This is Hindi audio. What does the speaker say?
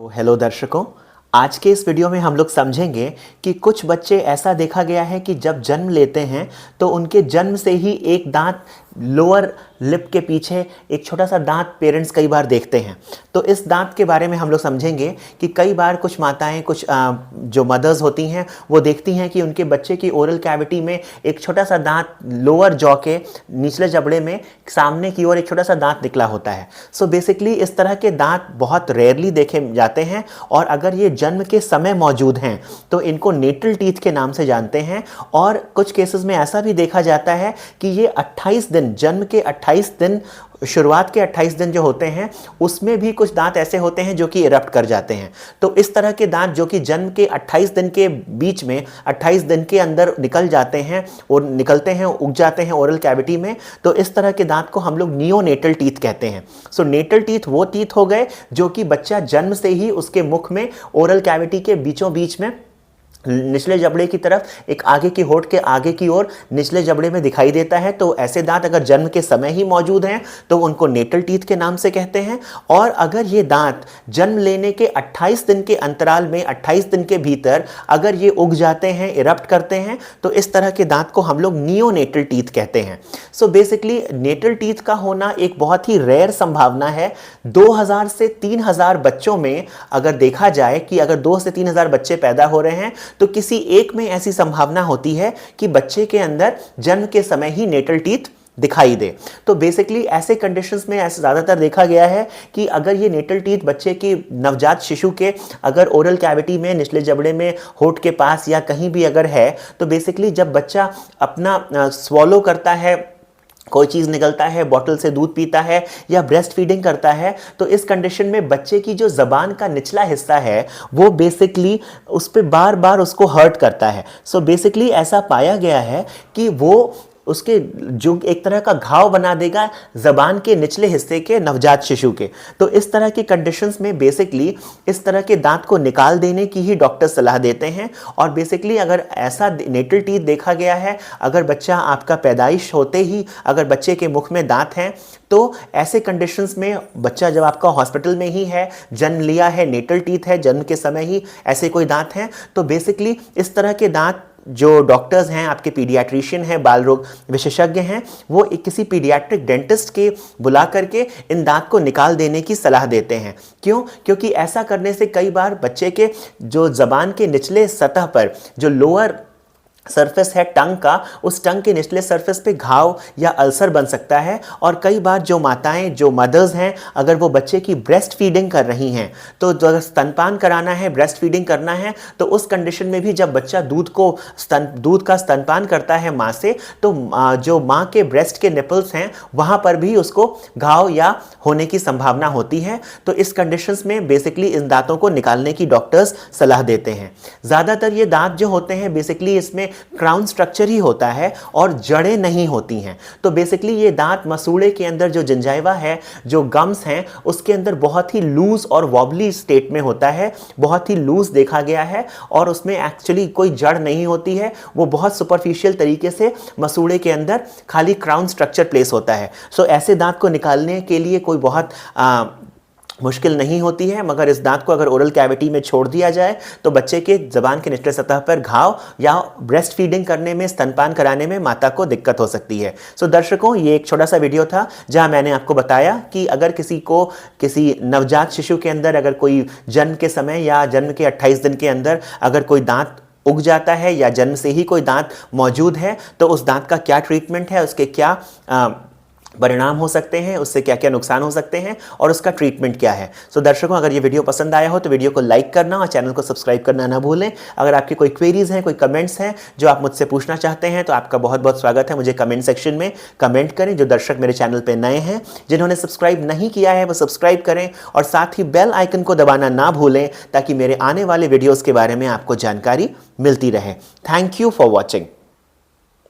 तो हेलो दर्शकों, आज के इस वीडियो में हम लोग समझेंगे कि कुछ बच्चे ऐसा देखा गया है कि जब जन्म लेते हैं तो उनके जन्म से ही एक दांत लोअर लिप के पीछे एक छोटा सा दांत पेरेंट्स कई बार देखते हैं। तो इस दांत के बारे में हम लोग समझेंगे कि कई बार कुछ माताएं, कुछ जो मदर्स होती हैं वो देखती हैं कि उनके बच्चे की ओरल कैविटी में एक छोटा सा दांत लोअर जॉ के निचले जबड़े में सामने की ओर एक छोटा सा दांत निकला होता है। सो बेसिकली इस तरह के दांत बहुत रेयरली देखे जाते हैं और अगर ये जन्म के समय मौजूद हैं तो इनको नेटल टीथ के नाम से जानते हैं। और कुछ केसेस में ऐसा भी देखा जाता है कि ये 28 दिन, जन्म के 28 दिन, शुरुआत के 28 दिन जो होते हैं उसमें भी कुछ दांत ऐसे होते हैं जो कि इरप्ट कर जाते हैं। तो इस तरह के दांत जो कि जन्म के 28 दिन के बीच में 28 दिन के अंदर निकल जाते हैं और निकलते हैं, उग जाते हैं ओरल कैविटी में, तो इस तरह के दांत को हम लोग नियोनेटल टीथ कहते हैं। सो नेटल टीथ वो टीथ हो गए जो कि बच्चा जन्म से ही उसके मुख में ओरल कैविटी के बीचों बीच में निचले जबड़े की तरफ एक आगे की होंठ के आगे की ओर निचले जबड़े में दिखाई देता है। तो ऐसे दांत अगर जन्म के समय ही मौजूद हैं तो उनको नेटल टीथ के नाम से कहते हैं। और अगर ये दांत जन्म लेने के 28 दिन के अंतराल में, 28 दिन के भीतर अगर ये उग जाते हैं, इरप्ट करते हैं, तो इस तरह के दांत को हम लोग नियोनेटल टीथ कहते हैं। सो बेसिकली नेटल टीथ का होना एक बहुत ही रेयर संभावना है। 2000 से 3000 बच्चों में अगर देखा जाए कि अगर 2 से 3000 बच्चे पैदा हो रहे हैं तो किसी एक में ऐसी संभावना होती है कि बच्चे के अंदर जन्म के समय ही नेटल टीथ दिखाई दे। तो बेसिकली ऐसे कंडीशंस में ऐसे ज़्यादातर देखा गया है कि अगर ये नेटल टीथ बच्चे की नवजात शिशु के अगर ओरल कैविटी में, निचले जबड़े में, होंठ के पास या कहीं भी अगर है, तो बेसिकली जब बच्चा अपना स्वॉलो करता है, कोई चीज़ निकलता है, बॉटल से दूध पीता है या ब्रेस्ट फीडिंग करता है, तो इस कंडीशन में बच्चे की जो ज़बान का निचला हिस्सा है वो बेसिकली उस पर बार बार उसको हर्ट करता है। सो बेसिकली ऐसा पाया गया है कि वो उसके जो एक तरह का घाव बना देगा ज़बान के निचले हिस्से के नवजात शिशु के। तो इस तरह की कंडीशंस में बेसिकली इस तरह के दांत को निकाल देने की ही डॉक्टर सलाह देते हैं। और बेसिकली अगर ऐसा नेटल टीथ देखा गया है, अगर बच्चा आपका पैदाइश होते ही अगर बच्चे के मुख में दांत हैं, तो ऐसे कंडीशंस में बच्चा जब आपका हॉस्पिटल में ही है, जन्म लिया है, नेटल टीथ है, जन्म के समय ही ऐसे कोई दांत हैं, तो बेसिकली इस तरह के दांत जो डॉक्टर्स हैं, आपके पीडियाट्रिशियन हैं, बाल रोग विशेषज्ञ हैं, वो एक किसी पीडियाट्रिक डेंटिस्ट के बुला करके इन दांत को निकाल देने की सलाह देते हैं। क्यों? क्योंकि ऐसा करने से कई बार बच्चे के जो ज़बान के निचले सतह पर जो लोअर सरफेस है टंग का, उस टंग के निचले सरफेस पे घाव या अल्सर बन सकता है। और कई बार जो माताएं, जो मदर्स हैं, अगर वो बच्चे की ब्रेस्ट फीडिंग कर रही हैं, तो अगर स्तनपान कराना है, ब्रेस्ट फीडिंग करना है, तो उस कंडीशन में भी जब बच्चा दूध का स्तनपान करता है माँ से, तो जो माँ के ब्रेस्ट के निपल्स हैं वहाँ पर भी उसको घाव या होने की संभावना होती है। तो इस कंडीशंस में बेसिकली इन दांतों को निकालने की डॉक्टर्स सलाह देते हैं। ज़्यादातर ये दांत जो होते हैं बेसिकली इसमें क्राउन स्ट्रक्चर ही होता है और जड़ें नहीं होती हैं। तो बेसिकली ये दांत मसूड़े के अंदर जो जिंजाइवा है, जो गम्स हैं, उसके अंदर बहुत ही लूज और वॉबली स्टेट में होता है, बहुत ही लूज देखा गया है। और उसमें एक्चुअली कोई जड़ नहीं होती है, वो बहुत सुपरफिशियल तरीके से मसूड़े के अंदर खाली क्राउन स्ट्रक्चर प्लेस होता है। सो ऐसे दांत को निकालने के लिए कोई बहुत मुश्किल नहीं होती है, मगर इस दांत को अगर ओरल कैविटी में छोड़ दिया जाए तो बच्चे के ज़बान के निचले सतह पर घाव या ब्रेस्ट फीडिंग करने में, स्तनपान कराने में माता को दिक्कत हो सकती है। सो दर्शकों, ये एक छोटा सा वीडियो था जहां मैंने आपको बताया कि अगर किसी को, किसी नवजात शिशु के अंदर अगर कोई जन्म के समय या जन्म के 28 दिन के अंदर अगर कोई दांत उग जाता है या जन्म से ही कोई दांत मौजूद है, तो उस दांत का क्या ट्रीटमेंट है, उसके क्या परिणाम हो सकते हैं, उससे क्या क्या नुकसान हो सकते हैं और उसका ट्रीटमेंट क्या है। सो दर्शकों, अगर ये वीडियो पसंद आया हो तो वीडियो को लाइक करना और चैनल को सब्सक्राइब करना ना भूलें। अगर आपकी कोई क्वेरीज हैं, कोई कमेंट्स हैं जो आप मुझसे पूछना चाहते हैं, तो आपका बहुत बहुत स्वागत है, मुझे कमेंट सेक्शन में कमेंट करें। जो दर्शक मेरे चैनल पर नए हैं, जिन्होंने सब्सक्राइब नहीं किया है, वो सब्सक्राइब करें और साथ ही बेल आइकन को दबाना ना भूलें ताकि मेरे आने वाले वीडियोज़ के बारे में आपको जानकारी मिलती रहे। Thank you for watching.